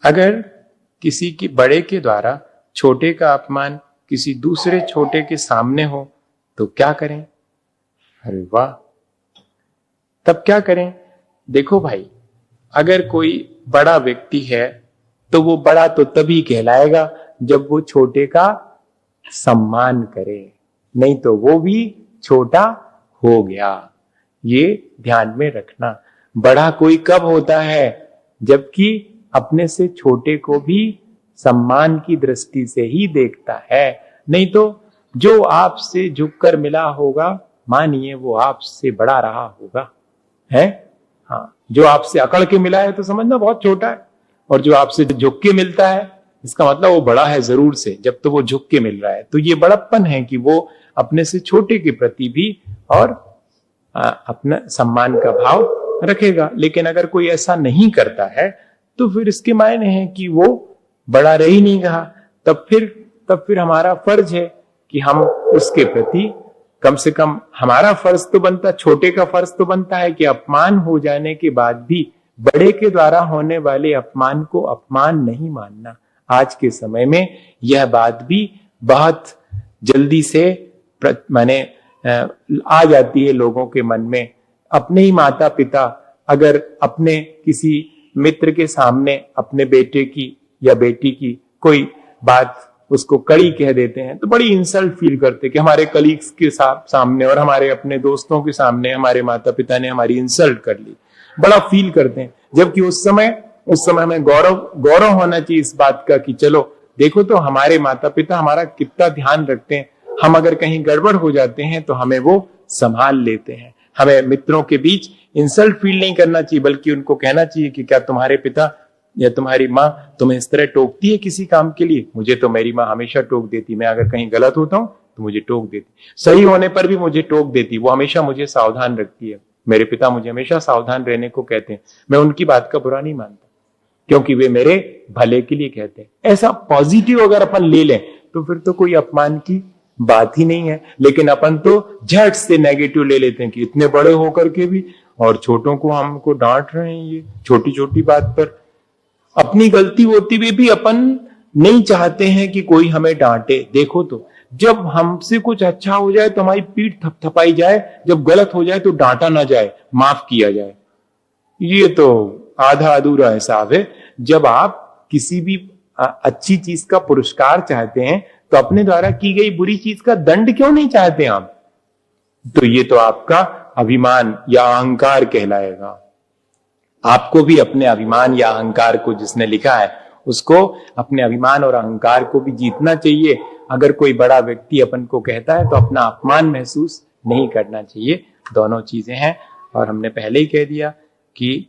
अगर किसी के बड़े के द्वारा छोटे का अपमान किसी दूसरे छोटे के सामने हो तो क्या करें? अरे वाह, तब क्या करें? देखो भाई, अगर कोई बड़ा व्यक्ति है तो वो बड़ा तो तभी कहलाएगा जब वो छोटे का सम्मान करे, नहीं तो वो भी छोटा हो गया। ये ध्यान में रखना। बड़ा कोई कब होता है? जबकि अपने से छोटे को भी सम्मान की दृष्टि से ही देखता है, नहीं तो जो आपसे झुककर मिला होगा मानिए वो आपसे बड़ा रहा होगा, है? हाँ, जो आपसे अकड़ के मिला है तो समझना बहुत छोटा है, और जो आपसे झुक के मिलता है इसका मतलब वो बड़ा है जरूर से, जब तो वो झुक के मिल रहा है। तो ये बड़प्पन है कि वो अपने से छोटे के प्रति भी और अपना सम्मान का भाव रखेगा। लेकिन अगर कोई ऐसा नहीं करता है तो फिर इसके मायने हैं कि वो बड़ा रह ही नहीं रहा। तब फिर हमारा फर्ज है कि हम उसके प्रति कम से कम, हमारा फर्ज तो बनता, छोटे का फर्ज तो बनता है कि अपमान हो जाने के बाद भी बड़े के द्वारा होने वाले अपमान को अपमान नहीं मानना। आज के समय में यह बात भी बहुत जल्दी से माने आ जाती है लोगों के मन में। अपने ही माता पिता अगर अपने किसी मित्र के सामने अपने बेटे की या बेटी की कोई बात उसको कड़ी कह देते हैं तो बड़ी इंसल्ट फील करते कि हमारे कलीग्स के सामने और हमारे अपने दोस्तों के सामने हमारे माता पिता ने हमारी इंसल्ट कर ली, बड़ा फील करते हैं। जबकि उस समय हमें गौरव होना चाहिए इस बात का कि चलो देखो तो हमारे माता पिता हमारा कितना ध्यान रखते हैं, हम अगर कहीं गड़बड़ हो जाते हैं तो हमें वो संभाल लेते हैं। हमें मित्रों के बीच इंसल्ट फील नहीं करना चाहिए, बल्कि उनको कहना चाहिए कि क्या तुम्हारे पिता या तुम्हारी माँ तुम्हें इस तरह टोकती है किसी काम के लिए? मुझे तो मेरी माँ हमेशा टोक देती, मैं अगर कहीं गलत होता हूं तो मुझे टोक देती, सही होने पर भी मुझे टोक देती, वो हमेशा मुझे सावधान रखती है। मेरे पिता मुझे हमेशा सावधान रहने को कहते हैं, मैं उनकी बात का बुरा नहीं मानता क्योंकि वे मेरे भले के लिए कहते हैं। ऐसा पॉजिटिव अगर अपन ले लें तो फिर तो कोई अपमान की बात ही नहीं है। लेकिन अपन तो झट से नेगेटिव ले लेते हैं कि इतने बड़े होकर के भी और छोटों को हमको डांट रहे हैं, ये छोटी छोटी बात पर। अपनी गलती होती हुई भी अपन नहीं चाहते हैं कि कोई हमें डांटे। देखो तो जब हमसे कुछ अच्छा हो जाए तो हमारी पीठ थपथपाई जाए, जब गलत हो जाए तो डांटा ना जाए, माफ किया जाए। ये तो आधा अधूरा हिसाब है। जब आप किसी भी अच्छी चीज का पुरस्कार चाहते हैं तो अपने द्वारा की गई बुरी चीज का दंड क्यों नहीं चाहते आप? तो ये तो आपका अभिमान या अहंकार कहलाएगा। आपको भी अपने अभिमान या अहंकार को, जिसने लिखा है उसको अपने अभिमान और अहंकार को भी जीतना चाहिए। अगर कोई बड़ा व्यक्ति अपन को कहता है तो अपना अपमान महसूस नहीं करना चाहिए। दोनों चीजें हैं। और हमने पहले ही कह दिया कि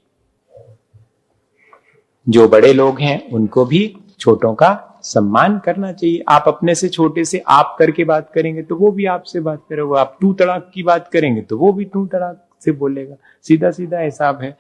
जो बड़े लोग हैं उनको भी छोटों का सम्मान करना चाहिए। आप अपने से छोटे से आप करके बात करेंगे तो वो भी आपसे बात करेगा। आप तू तड़ाक की बात करेंगे तो वो भी तू तड़ाक से बोलेगा। सीधा सीधा हिसाब है।